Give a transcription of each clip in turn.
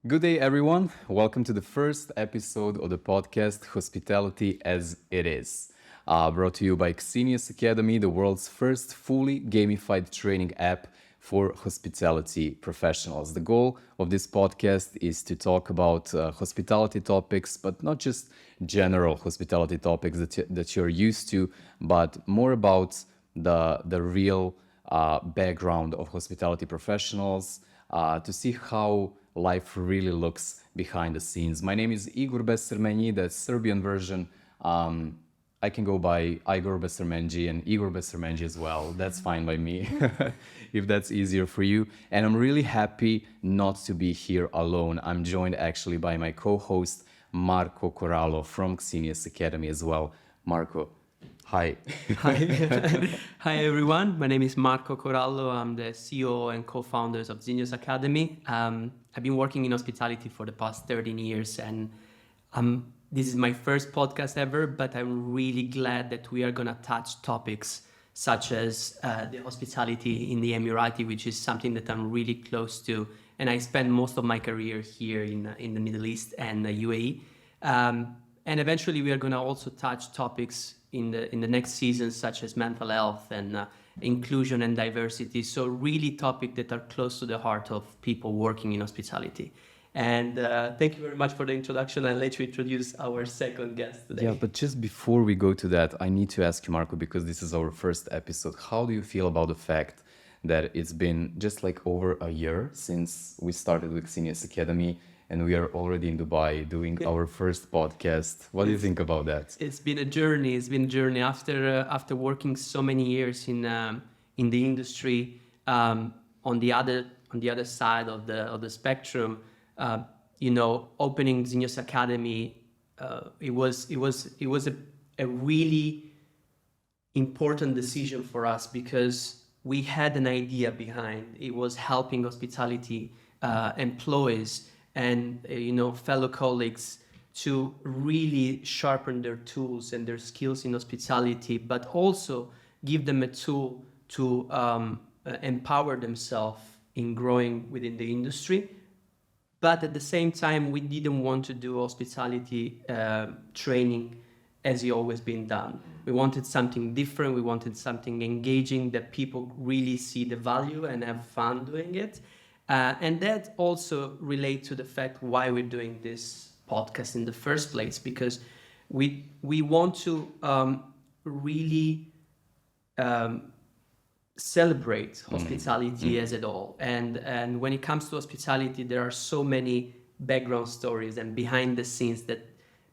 Good day, everyone. Welcome to the first episode of the podcast Hospitality as It Is. Brought to you by Xenios Academy, the world's first fully gamified training app for hospitality professionals. The goal of this podcast is to talk about hospitality topics, but not just general hospitality topics that you're used to, but more about the real background of hospitality professionals to see how life really looks behind the scenes. My name is Igor Besermenji, the Serbian version. I can go by Igor Besermenji and Igor Besermenji as well. That's fine by me, if that's easier for you. And I'm really happy not to be here alone. I'm joined actually by my co-host, Marco Corallo from Xenios Academy as well. Marco, hi. Hi. Hi, everyone. My name is Marco Corallo. I'm the CEO and co-founder of Xenios Academy. I've been working in hospitality for the past 13 years, and this is my first podcast ever, but I'm really glad that we are going to touch topics such as the hospitality in the Emirati, which is something that I'm really close to. And I spent most of my career here in the Middle East and the UAE. And eventually we are going to also touch topics in the next season, such as mental health and inclusion and diversity. So really topics that are close to the heart of people working in hospitality. And thank you very much for the introduction. I'll let you introduce our second guest today. Yeah, but just before we go to that, I need to ask you, Marco, because this is our first episode. How do you feel about the fact that it's been just like over a year since we started with Xenios Academy and we are already in Dubai doing our first podcast? What do you think about that? It's been a journey. It's been a journey after working so many years in the industry. On the other side of the spectrum, opening Xenios Academy, it was a really important decision for us because we had an idea behind. It was helping hospitality employees and fellow colleagues to really sharpen their tools and their skills in hospitality, but also give them a tool to empower themselves in growing within the industry. But at the same time, we didn't want to do hospitality training as it always been done. We wanted something different. We wanted something engaging that people really see the value and have fun doing it. And that also relates to the fact why we're doing this podcast in the first place, because we want to really celebrate hospitality as a whole. And when it comes to hospitality, there are so many background stories and behind the scenes that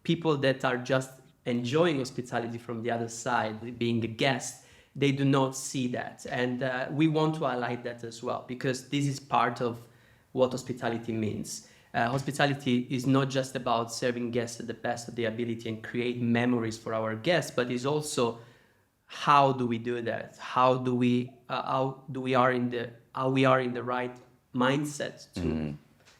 people that are just enjoying hospitality from the other side, being a guest, they do not see that. And we want to highlight that as well, because this is part of what hospitality means. Hospitality is not just about serving guests at the best of their ability and create memories for our guests, but is also how do we do that? How we are in the right mindset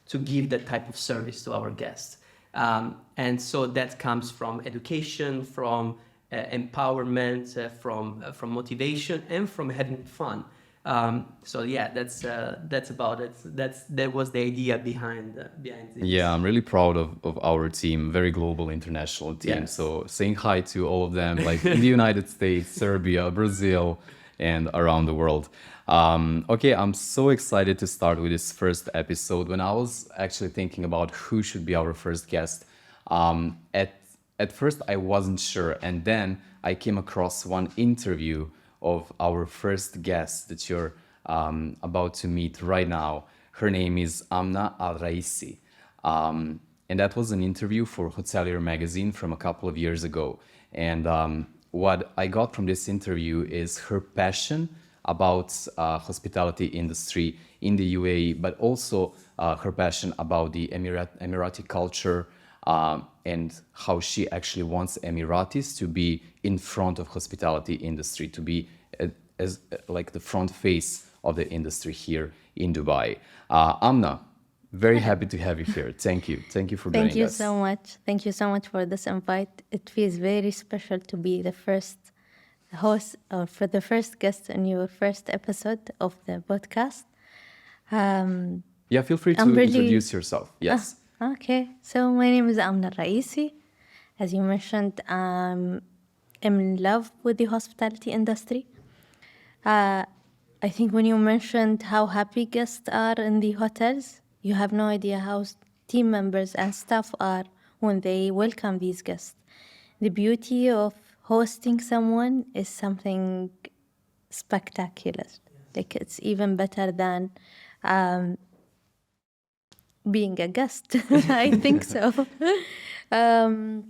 to give that type of service to our guests. And so that comes from education, from empowerment, from motivation, and from having fun. So yeah, that's about it. That was the idea behind this. Yeah, I'm really proud of our team, very global international team. Yes. So saying hi to all of them, like in the United States, Serbia, Brazil, and around the world. Okay, I'm so excited to start with this first episode. When I was actually thinking about who should be our first guest, at first I wasn't sure, and then I came across one interview of our first guest that you're about to meet right now. Her name is Amna Alraeesi. And that was an interview for Hotelier magazine from a couple of years ago. And what I got from this interview is her passion about hospitality industry in the UAE, but also her passion about the Emirati culture, and how she actually wants Emiratis to be in front of hospitality industry, to be as like the front face of the industry here in Dubai. Amna, very happy to have you here. Thank you for joining us. Thank you so much. Thank you so much for this invite. It feels very special to be the first host or for the first guest in your first episode of the podcast. Yeah, feel free to I'm really- introduce yourself. Yes. Okay, so my name is Amna Alraeesi. As you mentioned, I'm in love with the hospitality industry. I think when you mentioned how happy guests are in the hotels, you have no idea how team members and staff are when they welcome these guests. The beauty of hosting someone is something spectacular. Like it's even better than being a guest. I think so. um,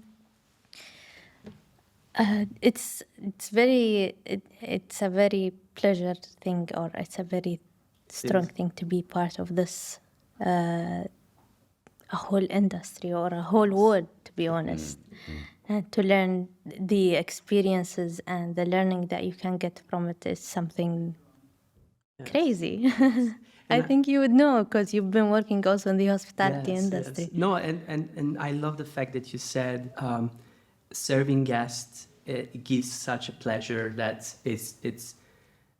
it's a very pleasure thing, or it's a very strong thing to be part of this a whole industry or a whole world, to be honest, and to learn the experiences and the learning that you can get from it is something crazy. I think you would know because you've been working also in the hospitality industry. Yes. No, and I love the fact that you said serving guests it gives such a pleasure that it's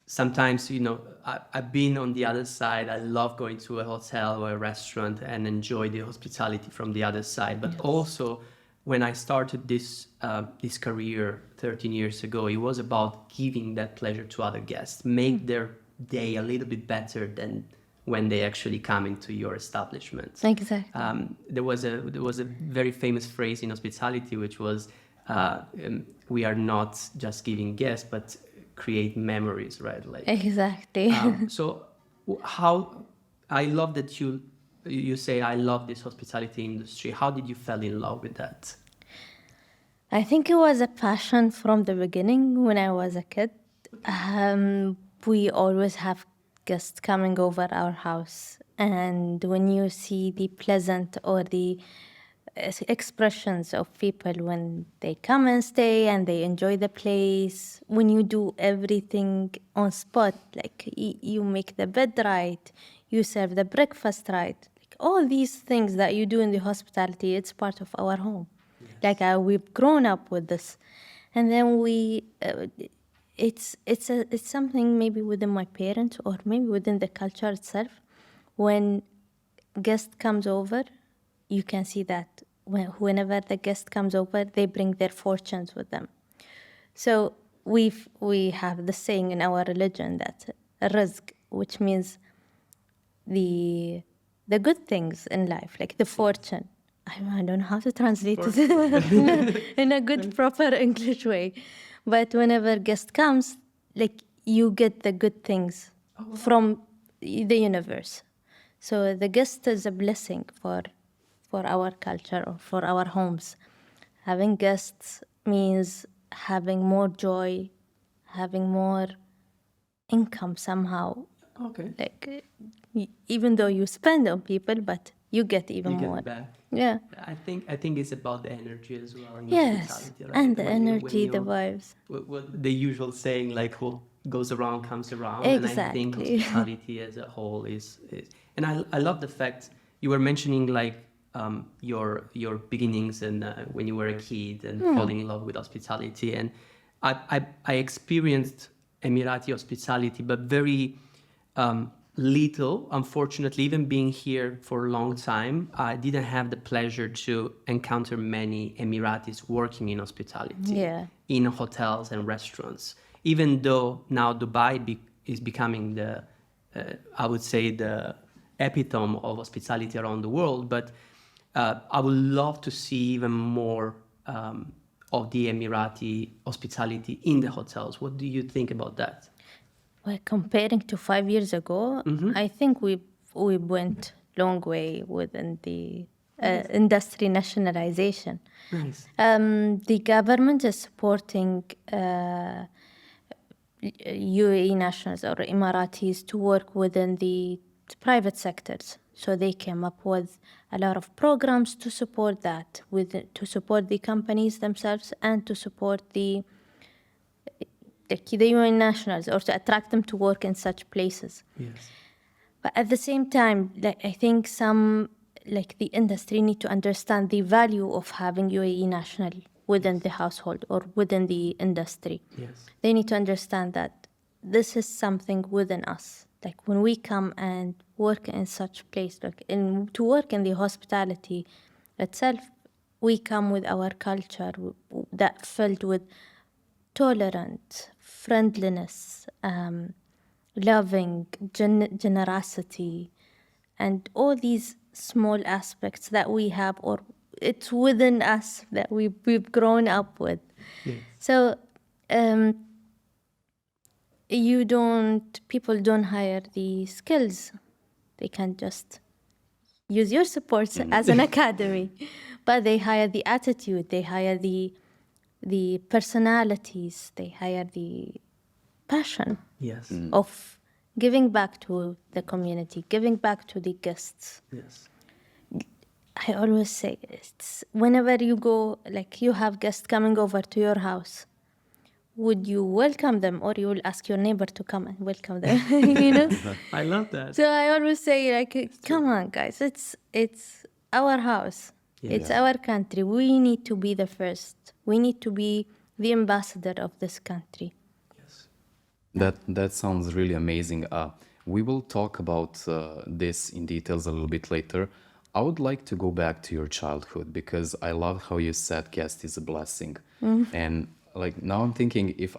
sometimes, you know, I've been on the other side. I love going to a hotel or a restaurant and enjoy the hospitality from the other side. But also, when I started this this career 13 years ago, it was about giving that pleasure to other guests, make their day a little bit better than when they actually come into your establishment. Exactly. There was a very famous phrase in hospitality, which was, "We are not just giving guests, but create memories," right? Like Exactly. so. How I love that you say I love this hospitality industry. How did you fall in love with that? I think it was a passion from the beginning when I was a kid. We always have guests coming over our house, and when you see the pleasant or the expressions of people when they come and stay and they enjoy the place, when you do everything on spot, like you make the bed right, you serve the breakfast right, like all these things that you do in the hospitality, it's part of our home. Like we've grown up with this, and then it's something maybe within my parents or maybe within the culture itself. When guest comes over, you can see that whenever the guest comes over, they bring their fortunes with them. So we have the saying in our religion that rizq, which means the good things in life, like the fortune. I don't know how to translate it in a good, proper English way. But whenever guest comes, like you get the good things from the universe. So the guest is a blessing for our culture or for our homes. Having guests means having more joy, having more income somehow. Okay. Like even though you spend on people, but you get even You get more. it back. Yeah. I think it's about the energy as well. In Yes. hospitality, right? And the When energy, the vibes. what the usual saying, like what goes around comes around. And I think Exactly. hospitality as a whole is and I love the fact you were mentioning like your beginnings and when you were a kid and falling in love with hospitality. And I experienced Emirati hospitality, but very little, unfortunately. Even being here for a long time, I didn't have the pleasure to encounter many Emiratis working in hospitality, in hotels and restaurants. Even though now Dubai is becoming the, I would say, the epitome of hospitality around the world, but I would love to see even more of the Emirati hospitality in the hotels. What do you think about that? Well, comparing to 5 years ago, I think we went long way within the industry nationalization. Nice. The government is supporting UAE nationals or Emiratis to work within the private sectors. So they came up with a lot of programs to support that, to support the companies themselves and to support the UAE nationals, or to attract them to work in such places. Yes. But at the same time, I think the industry need to understand the value of having UAE national within the household or within the industry. Yes. They need to understand that this is something within us. Like when we come and work in such place, like to work in the hospitality itself, we come with our culture that filled with tolerance, friendliness, loving, generosity, and all these small aspects that we have, or it's within us that we've grown up with. Yes. So people don't hire the skills. They can just use your supports as an academy, but they hire the attitude, they hire the personalities, they hire the passion Yes. of giving back to the community, giving back to the guests. Yes. I always say it's whenever you go, like you have guests coming over to your house, would you welcome them, or you will ask your neighbor to come and welcome them? You know. I love that. So I always say, like, come on, guys, it's our house, it's our country. We need to be the first. We need to be the ambassador of this country. Yes. That sounds really amazing. We will talk about this in details a little bit later. I would like to go back to your childhood because I love how you said guest is a blessing. And like now I'm thinking if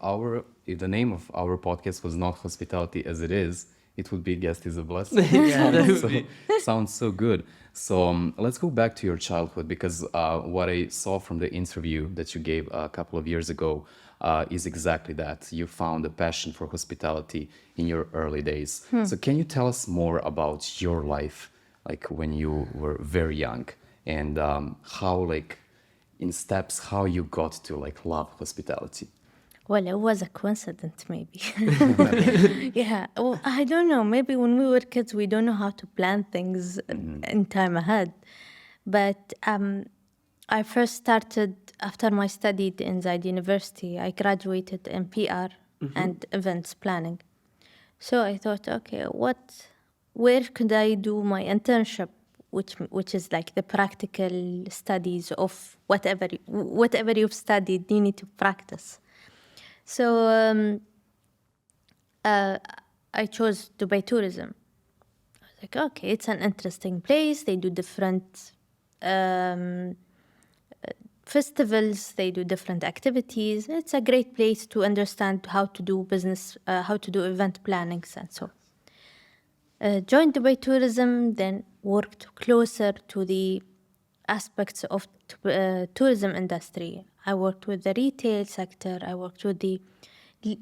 the name of our podcast was not hospitality as it is, it would be guest is a blessing. Sounds so good. So let's go back to your childhood because what I saw from the interview that you gave a couple of years ago is exactly that. You found a passion for hospitality in your early days. So can you tell us more about your life, like when you were very young, and how, like, in steps, how you got to like love hospitality? Well, it was a coincidence, maybe. Yeah, well, I don't know. Maybe when we were kids, we don't know how to plan things in time ahead. But I first started after my studied in Zaid University. I graduated in PR and events planning. So I thought, okay, where could I do my internship, which is like the practical studies of whatever you've studied, you need to practice. So I chose Dubai Tourism. I was like, okay, it's an interesting place. They do different festivals. They do different activities. It's a great place to understand how to do business, how to do event plannings and so. Joined Dubai Tourism, then worked closer to the aspects of tourism industry. I worked with the retail sector. I worked with the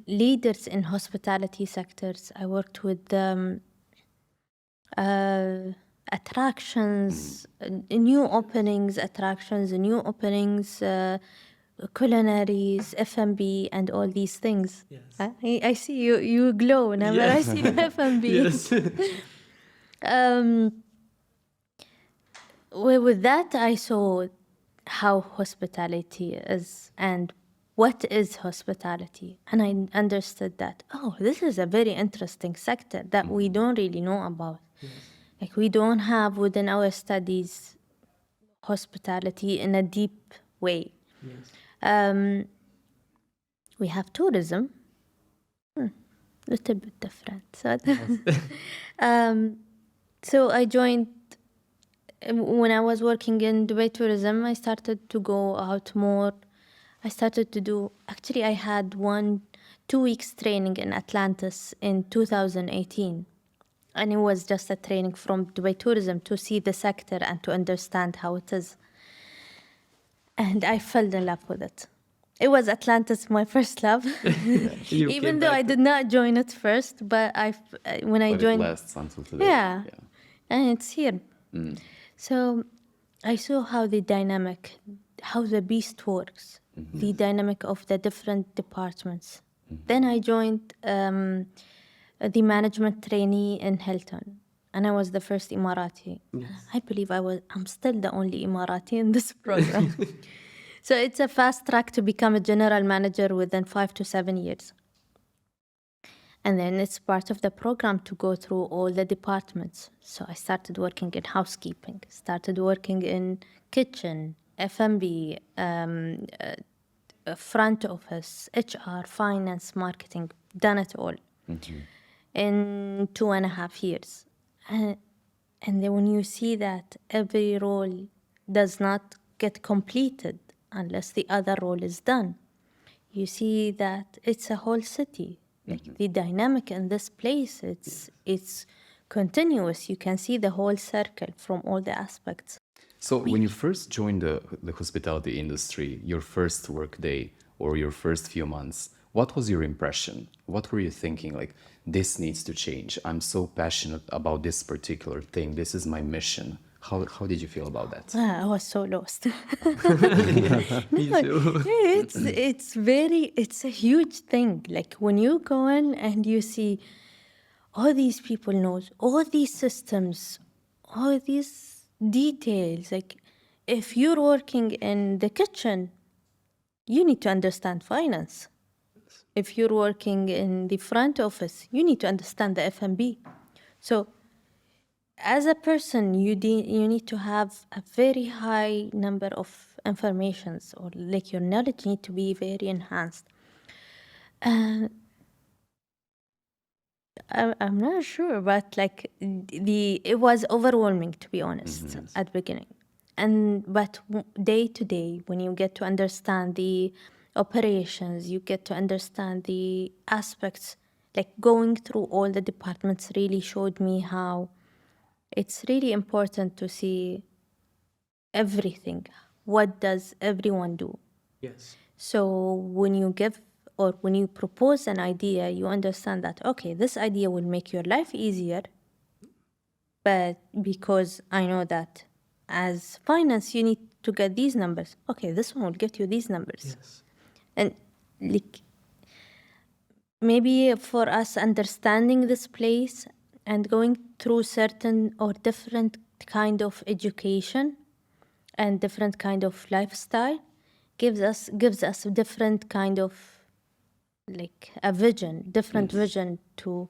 leaders in hospitality sectors. I worked with attractions, new openings, culinaries, F&B, and all these things. Yes. I see you glow whenever I see F&B. Yes. Well, with that, I saw how hospitality is and what is hospitality. And I understood that, oh, this is a very interesting sector that we don't really know about. Yes. Like, we don't have within our studies hospitality in a deep way. Yes. We have tourism, little bit different. So I joined. When I was working in Dubai Tourism, I started to go out more. I started to do, actually, I had 2 weeks training in Atlantis in 2018. And it was just a training from Dubai Tourism to see the sector and to understand how it is. And I fell in love with it. It was Atlantis, my first love. Even though I did not join it first, but when I joined, it lasts until today. Yeah. And it's here. So I saw how the beast works, the dynamic of the different departments. Then I joined the management trainee in Hilton, and I was the first Emirati. Yes. I believe I'm still the only Emirati in this program. So it's a fast track to become a general manager within 5 to 7 years. And then it's part of the program to go through all the departments. So I started working in housekeeping, started working in kitchen, F&B, front office, HR, finance, marketing, done it all. in 2.5 years. And then when you see that every role does not get completed unless the other role is done, you see that it's a whole city. Like the dynamic in this place, it's continuous. You can see the whole circle from all the aspects. So when you first joined the hospitality industry, your first work day or your first few months, what was your impression? What were you thinking? Like, this needs to change. I'm so passionate about this particular thing. This is my mission. How did you feel about that? I was so lost. Me too. It's a huge thing. Like when you go in and you see all these people knows all these systems, all these details. Like if you're working in the kitchen, you need to understand finance. If you're working in the front office, you need to understand the F&B. So as a person, you need to have a very high number of informations, or like your knowledge need to be very enhanced. I'm not sure, but like it was overwhelming, to be honest, at the beginning. But day to day, when you get to understand the operations, you get to understand the aspects. Like going through all the departments really showed me how it's really important to see everything. What does everyone do? Yes. So when you give or when you propose an idea, you understand that, okay, this idea will make your life easier, but because I know that as finance, you need to get these numbers. Okay, this one will get you these numbers. Yes. And like maybe for us understanding this place and going through certain or different kind of education and different kind of lifestyle gives us a different kind of like a vision, different vision to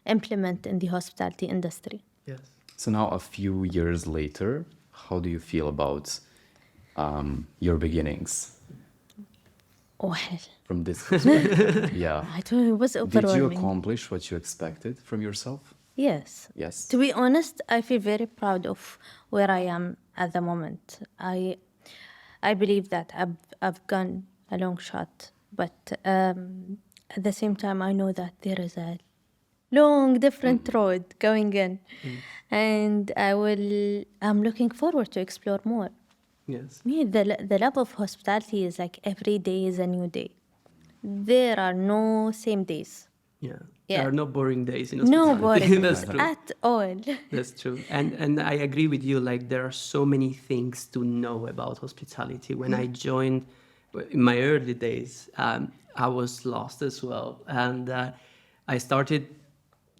implement in the hospitality industry. Yes. So now, a few years later, how do you feel about your beginnings Well, from this perspective? Yeah. I don't know, it was Did you overwhelming. accomplish what you expected from yourself? Yes. Yes. To be honest, I feel very proud of where I am at the moment. I believe that I've gone a long shot, but at the same time, I know that there is a long, different road going in, and I'm looking forward to explore more. Yes. Me, the love of hospitality is like every day is a new day. There are no same days. Yeah. Yeah. There are no boring days in No hospitality. boring That's true. at all. That's true. And I agree with you. Like there are so many things to know about hospitality. When I joined in my early days, I was lost as well. And I started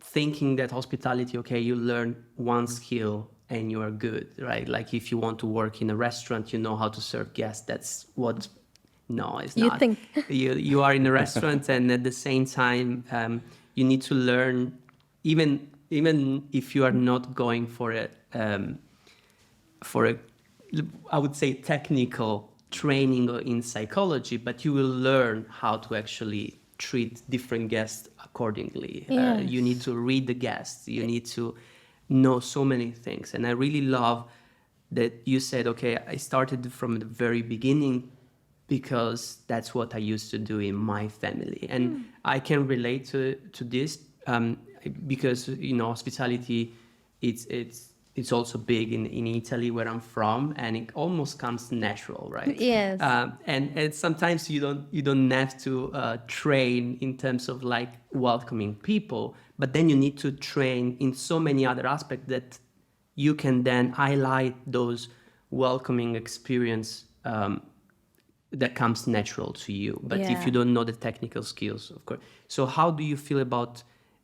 thinking that hospitality, okay, you learn one skill and you are good, right? Like if you want to work in a restaurant, you know how to serve guests. That's what, no, it's You not. think. You are in a restaurant and at the same time, you need to learn, even if you are not going for a, I would say technical training in psychology, but you will learn how to actually treat different guests accordingly. Yes. You need to read the guests. You need to know so many things. And I really love that you said, okay, I started from the very beginning because that's what I used to do in my family. And I can relate to this because, you know, hospitality, it's also big in Italy where I'm from, and it almost comes natural, right? Yes. And sometimes you don't have to train in terms of like welcoming people, but then you need to train in so many other aspects that you can then highlight those welcoming experience that comes natural to you. But if Yeah. you don't know the technical skills, of course. So how do you feel about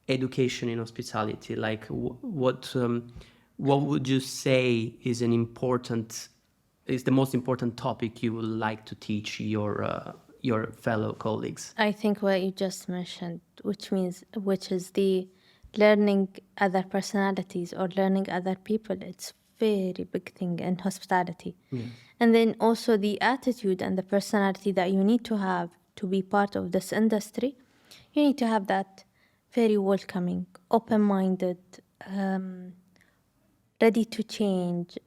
education in hospitality? Like what would you say is the most important topic you would like to teach your fellow colleagues? I think what you just mentioned, which is the learning other personalities or learning other people. It's very big thing in hospitality. And then also the attitude and the personality that you need to have to be part of this industry. You need to have that very welcoming, open-minded, ready to change,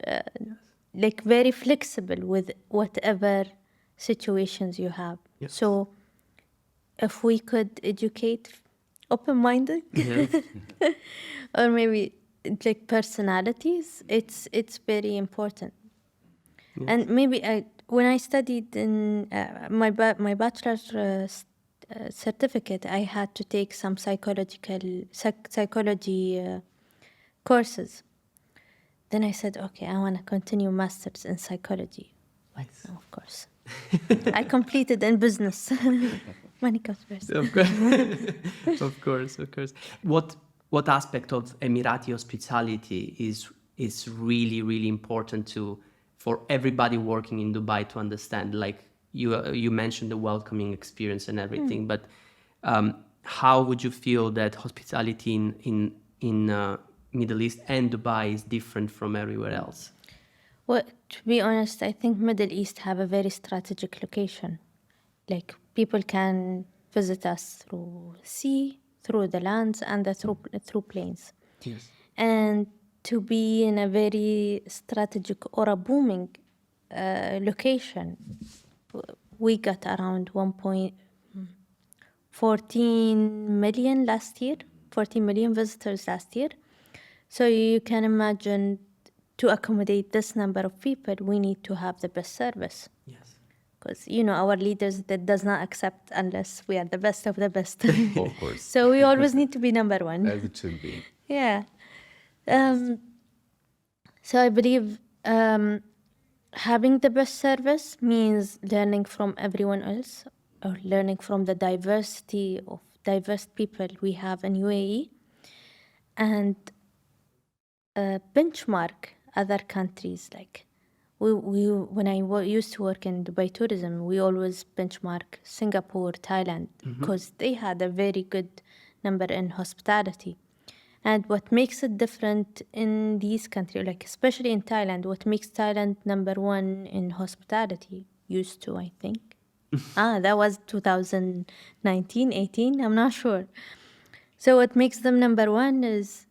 like very flexible with whatever situations you have. Yes. So if we could educate open-minded Yes. or maybe like personalities, it's very important. And maybe when I studied in my bachelor's certificate, I had to take some psychology courses. Then I said, okay, I want to continue masters in psychology. Nice. Of course, I completed in business. Money comes first. Of course. Of course, of course. What aspect of Emirati hospitality is really, really important for everybody working in Dubai to understand? Like you mentioned the welcoming experience and everything, but how would you feel that hospitality in Middle East and Dubai is different from everywhere else? Well, to be honest, I think Middle East have a very strategic location. Like people can visit us through sea, through the lands, and through planes. Yes. And to be in a very strategic or a booming location, we got around 1.14 million last year, 14 million visitors last year. So you can imagine to accommodate this number of people, we need to have the best service. Yes. Because, our leaders, that does not accept unless we are the best of the best. Of course. So we always need to be number one. As it should be. Yeah. So I believe having the best service means learning from everyone else or learning from the diversity of diverse people we have in UAE and benchmark other countries. Like when I used to work in Dubai tourism, we always benchmark Singapore, Thailand, because they had a very good number in hospitality. And what makes it different in these countries, like especially in Thailand, what makes Thailand number one in hospitality, used to, I think. That was 2019, 18, I'm not sure. So what makes them number one is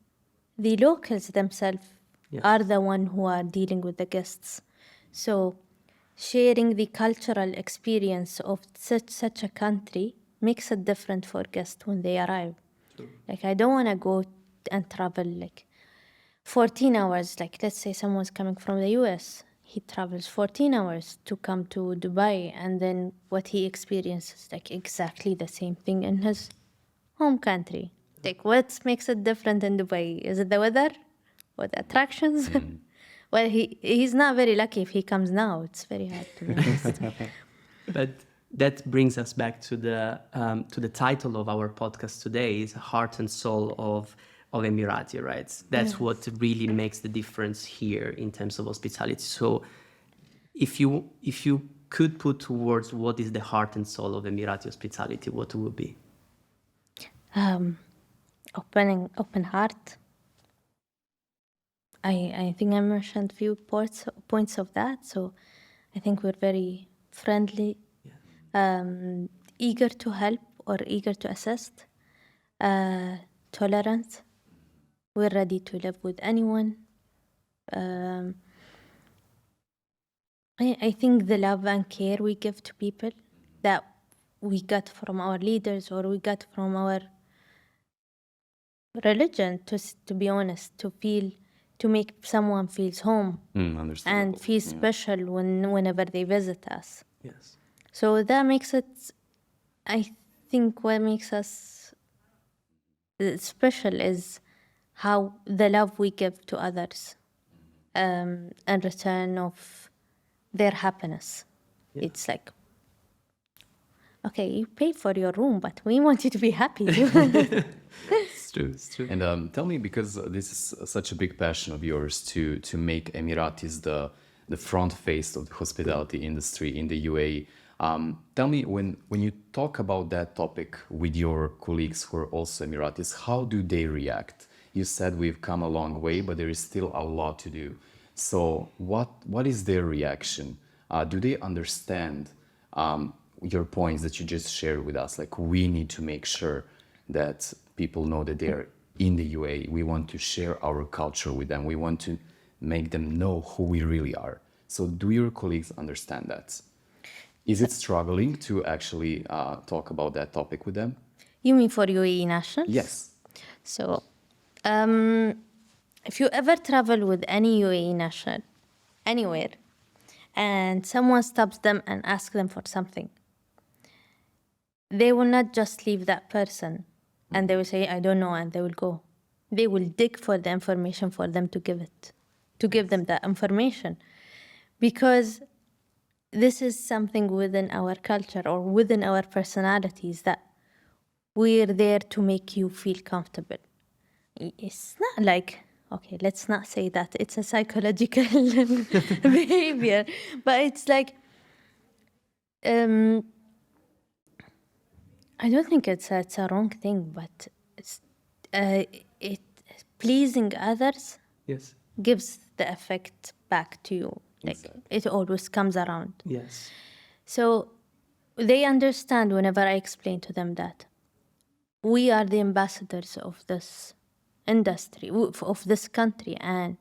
the locals themselves are the one who are dealing with the guests. So sharing the cultural experience of such a country makes it different for guests when they arrive. True. Like I don't want to go and travel like 14 hours. Like let's say someone's coming from the US. He travels 14 hours to come to Dubai, and then what he experiences like exactly the same thing in his home country. Like what makes it different in Dubai? Is it the weather? Or the attractions? Well, he's not very lucky if he comes now. It's very hard to be honest. But that brings us back to the title of our podcast today: is heart and soul of Emirati, right? That's what really makes the difference here in terms of hospitality. So, if you could put to words what is the heart and soul of Emirati hospitality, what would be? Open heart. I think I mentioned a few points of that. So I think we're very friendly, eager to help or eager to assist, tolerant. We're ready to live with anyone. I think the love and care we give to people that we got from our leaders or we got from our religion, to be honest, to make someone feels home and feel special whenever they visit us. Yes. So that makes it, I think what makes us special is how the love we give to others in return of their happiness. Yeah. It's like, okay, you pay for your room, but we want you to be happy too. It's true, it's true. And tell me, because this is such a big passion of yours to make Emiratis the front face of the hospitality industry in the UAE. Tell me, when you talk about that topic with your colleagues who are also Emiratis, how do they react? You said we've come a long way, but there is still a lot to do. So what is their reaction? Do they understand your points that you just shared with us? Like we need to make sure that people know that they're in the UAE. We want to share our culture with them. We want to make them know who we really are. So do your colleagues understand that? Is it struggling to actually talk about that topic with them? You mean for UAE nationals? Yes. So, if you ever travel with any UAE national, anywhere, and someone stops them and asks them for something, they will not just leave that person and they will say, I don't know, and they will go. They will dig for the information for them to give them that information. Because this is something within our culture or within our personalities that we're there to make you feel comfortable. It's not like, okay, let's not say that it's a psychological behavior, but it's like, I don't think it's a wrong thing, but it's it pleasing others Yes. gives the effect back to you. Like Exactly. it always comes around. Yes. So they understand whenever I explain to them that we are the ambassadors of this industry, of this country, and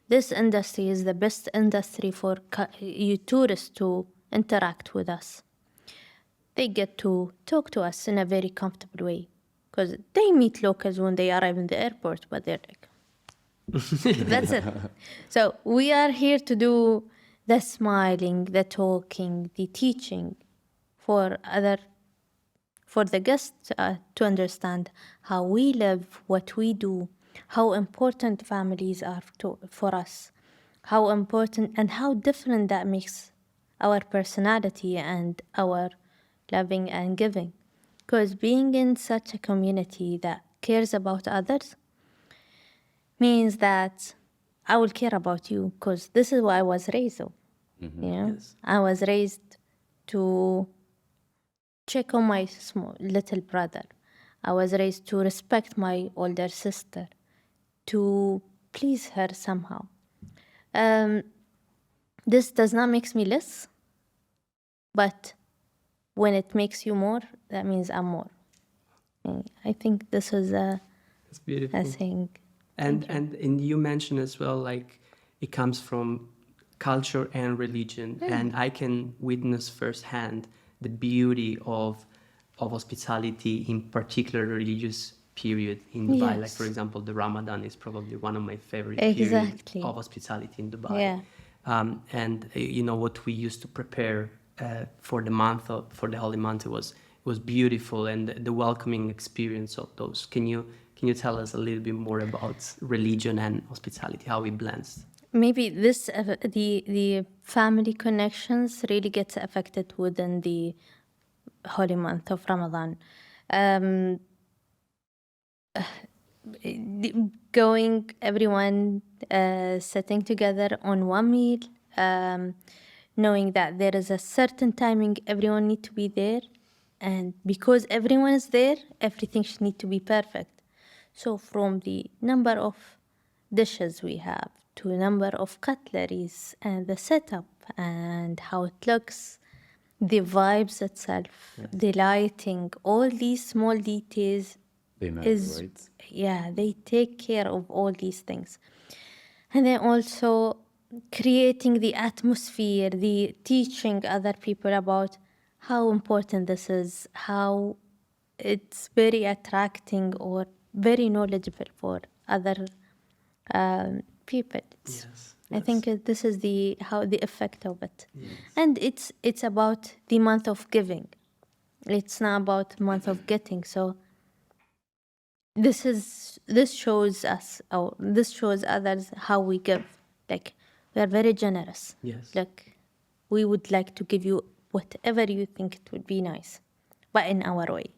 this industry is the best industry for you tourists to interact with us. They get to talk to us in a very comfortable way because they meet locals when they arrive in the airport, but they're like, that's it. So we are here to do the smiling, the talking, the teaching for the guests to understand how we live, what we do, how important families are for us, how important and how different that makes our personality and our loving and giving. Because being in such a community that cares about others means that I will care about you because this is what I was raised on. You know, Yes. I was raised to check on my little brother. I was raised to respect my older sister, to please her somehow. This does not make me less, but when it makes you more, that means I'm more. And I think this is That's beautiful. a thing. And you mentioned as well, like it comes from culture and religion, and I can witness firsthand the beauty of hospitality in particular religious period in Dubai. Like Yes. for example, the Ramadan is probably one of my favorite Exactly. periods of hospitality in Dubai. Yeah. And you know what we used to prepare for the holy month was beautiful, and the welcoming experience of those. Can you tell us a little bit more about religion and hospitality, how it blends? Maybe this the family connections really gets affected within the holy month of Ramadan. Going everyone sitting together on one meal, knowing that there is a certain timing everyone need to be there, and because everyone is there, everything should need to be perfect. So from the number of dishes we have to number of cutleries and the setup and how it looks, the vibes itself, the lighting, all these small details They matter, right? yeah, they take care of all these things. And then also creating the atmosphere, the teaching other people about how important this is, how it's very attracting or very knowledgeable for other people. Yes. I think this is the effect of it. And it's about the month of giving. It's not about month of getting. So this shows us, or this shows others how we give. Like we are very generous. Yes. Like we would like to give you whatever you think it would be nice, but in our way.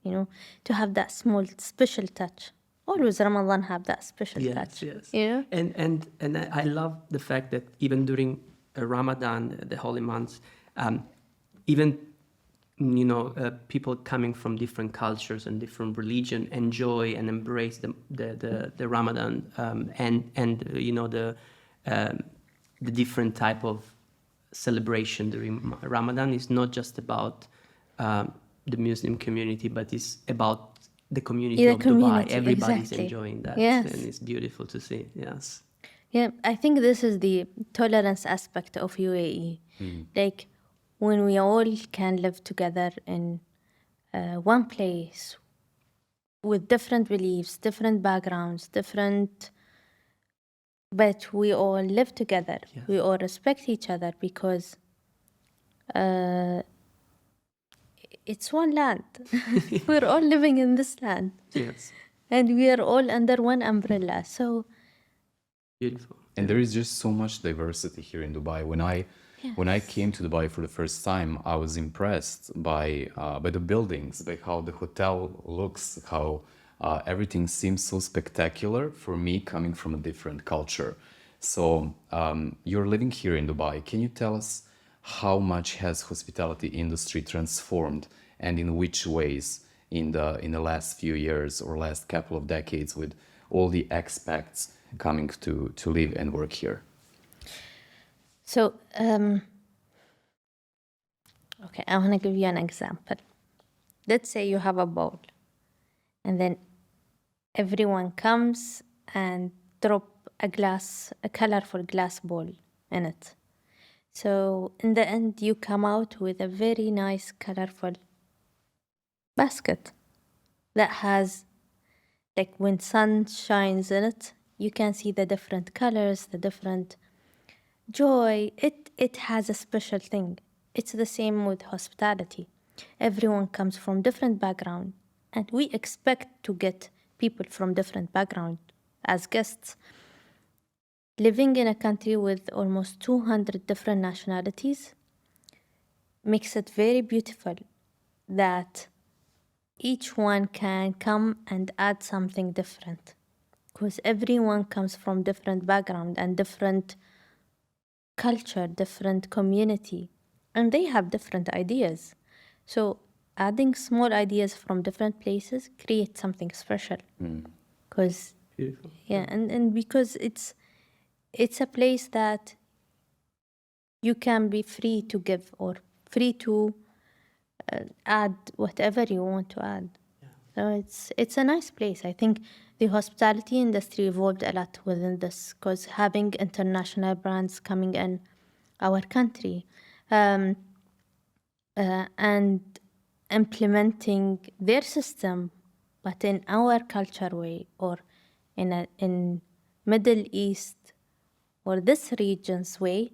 You know, to have that small special touch. Always Ramadan have that special touch. Yes. You know? And I love the fact that even during Ramadan, the holy months, even people coming from different cultures and different religion enjoy and embrace the Ramadan, and the different type of celebration during Ramadan is not just about the Muslim community, but it's about the community Yeah, of Dubai. community, Everybody's exactly. enjoying that, Yes. and it's beautiful to see. Yes. Yeah, I think this is the tolerance aspect of UAE. Like when we all can live together in one place with different beliefs, different backgrounds, but we all live together. Yes. We all respect each other because it's one land. We're all living in this land. Yes. And we are all under one umbrella. So, Beautiful. And there is just so much diversity here in Dubai. When I came to Dubai for the first time, I was impressed by the buildings, by how the hotel looks, how everything seems so spectacular for me coming from a different culture. So you're living here in Dubai. Can you tell us how much has hospitality industry transformed, and in which ways in the last few years or last couple of decades, with all the expats coming to live and work here? so okay, I want to give you an example. Let's say you have a bowl, and then everyone comes and drop a colorful glass bowl in it. So in the end, you come out with a very nice, colorful basket that has, like when sun shines in it, you can see the different colors, the different joy. It has a special thing. It's the same with hospitality. Everyone comes from different background, and we expect to get people from different background as guests. Living in a country with almost 200 different nationalities makes it very beautiful that each one can come and add something different, because everyone comes from different background and different culture, different community, and they have different ideas. So adding small ideas from different places creates something special. Because Beautiful. yeah, and because it's a place that you can be free to give or free to add whatever you want to add. So it's a nice place. I think the hospitality industry evolved a lot within this, because having international brands coming in our country and implementing their system, but in our culture way, or in Middle East or this region's way,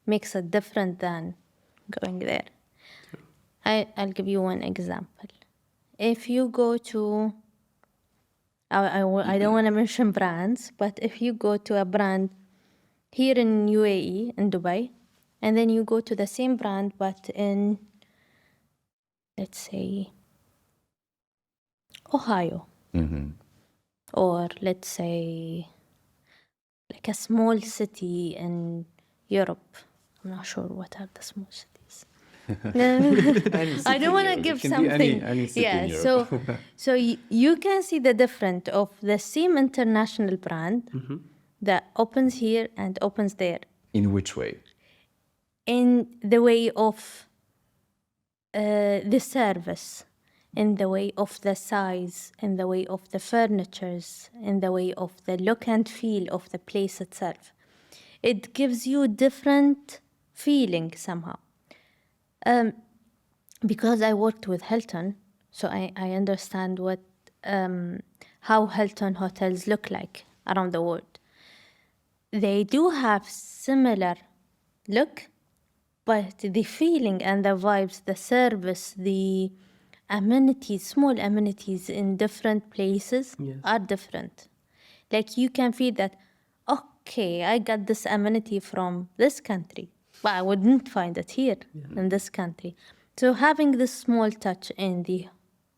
makes it different than going there. I'll give you one example. If you go to, I don't want to mention brands, but if you go to a brand here in UAE, in Dubai, and then you go to the same brand, but in, let's say, Ohio, or let's say, like a small city in Europe. I'm not sure what are the small cities. I don't want to give It can be something. any city in Yeah, Europe. so you can see the difference of the same international brand that opens here and opens there. In which way? In the way of the service, in the way of the size, in the way of the furnitures, in the way of the look and feel of the place itself. It gives you different feeling somehow. Because I worked with Hilton, so I understand what how Hilton hotels look like around the world. They do have similar look, but the feeling and the vibes, the service, the amenities, small amenities in different places are different. Like you can feel that, okay, I got this amenity from this country, but I wouldn't find it here in this country. So having this small touch in the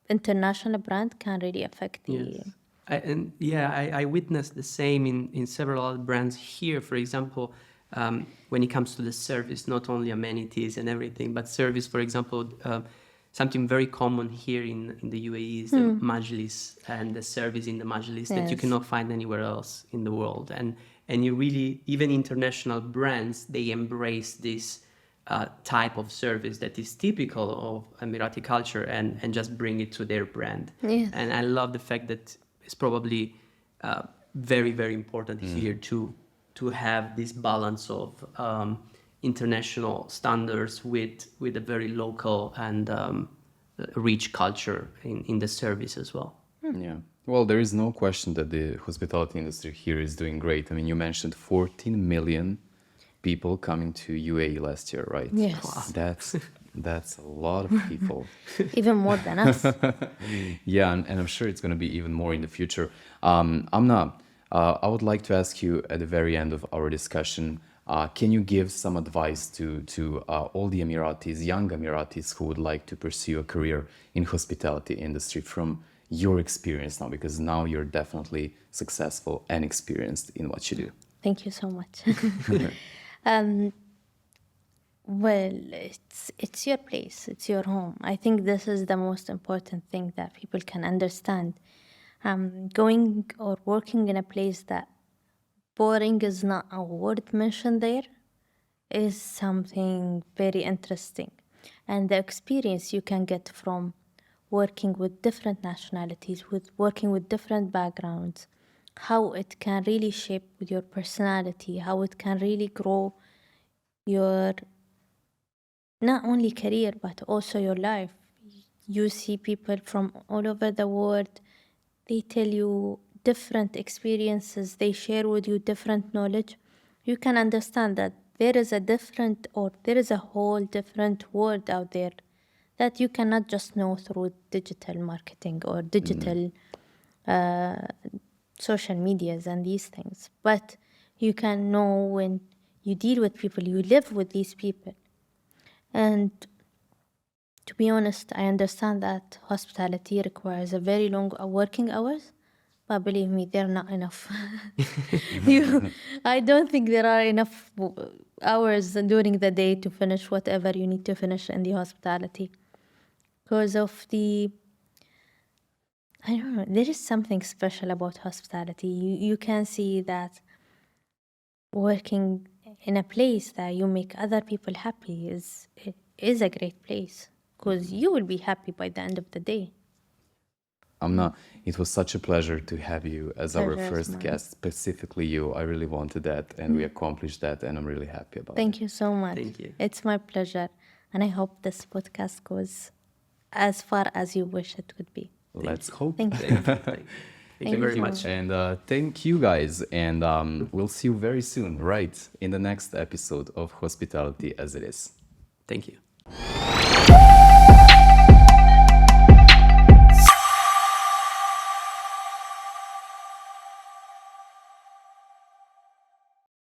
international brand can really affect the... I witnessed the same in several other brands here. For example, when it comes to the service, not only amenities and everything, but service, for example, something very common here in the UAE is the majlis and the service in the majlis that you cannot find anywhere else in the world. And you really, even international brands, they embrace this type of service that is typical of Emirati culture and just bring it to their brand. Yes. And I love the fact that it's probably very, very important here to have this balance of international standards with a very local and rich culture in the service as well. Yeah. Well, there is no question that the hospitality industry here is doing great. I mean, you mentioned 14 million people coming to UAE last year, right? Yes. Wow. That's a lot of people. Even more than us. Yeah, and I'm sure it's going to be even more in the future. Amna, I would like to ask you at the very end of our discussion, can you give some advice to all the Emiratis, young Emiratis who would like to pursue a career in hospitality industry from your experience now? Because now you're definitely successful and experienced in what you do. Thank you so much. Well, it's your place, it's your home. I think this is the most important thing that people can understand. Going or working in a place that boring is not a word mentioned there is something very interesting. And the experience you can get from working with different nationalities, with working with different backgrounds, how it can really shape with your personality, how it can really grow your not only career but also your life. You see people from all over the world, they tell you different experiences, they share with you different knowledge. You can understand that there is a whole different world out there that you cannot just know through digital marketing or digital social medias and these things. But you can know when you deal with people, you live with these people. And to be honest, I understand that hospitality requires a very long working hours, but believe me, they're not enough. I don't think there are enough hours during the day to finish whatever you need to finish in the hospitality. Because of I don't know, there is something special about hospitality. You can see that working in a place that you make other people happy is a great place, because you will be happy by the end of the day. Amna, it was such a pleasure to have you as our Pleasure is first mine. guest, specifically you. I really wanted that, and we accomplished that, and I'm really happy about it. Thank you so much. Thank you. It's my pleasure. And I hope this podcast goes as far as you wish it would be. Let's hope. Thank you. Thank you very you. much. And thank you guys. And we'll see you very soon, right? In the next episode of Hospitality as It Is. Thank you.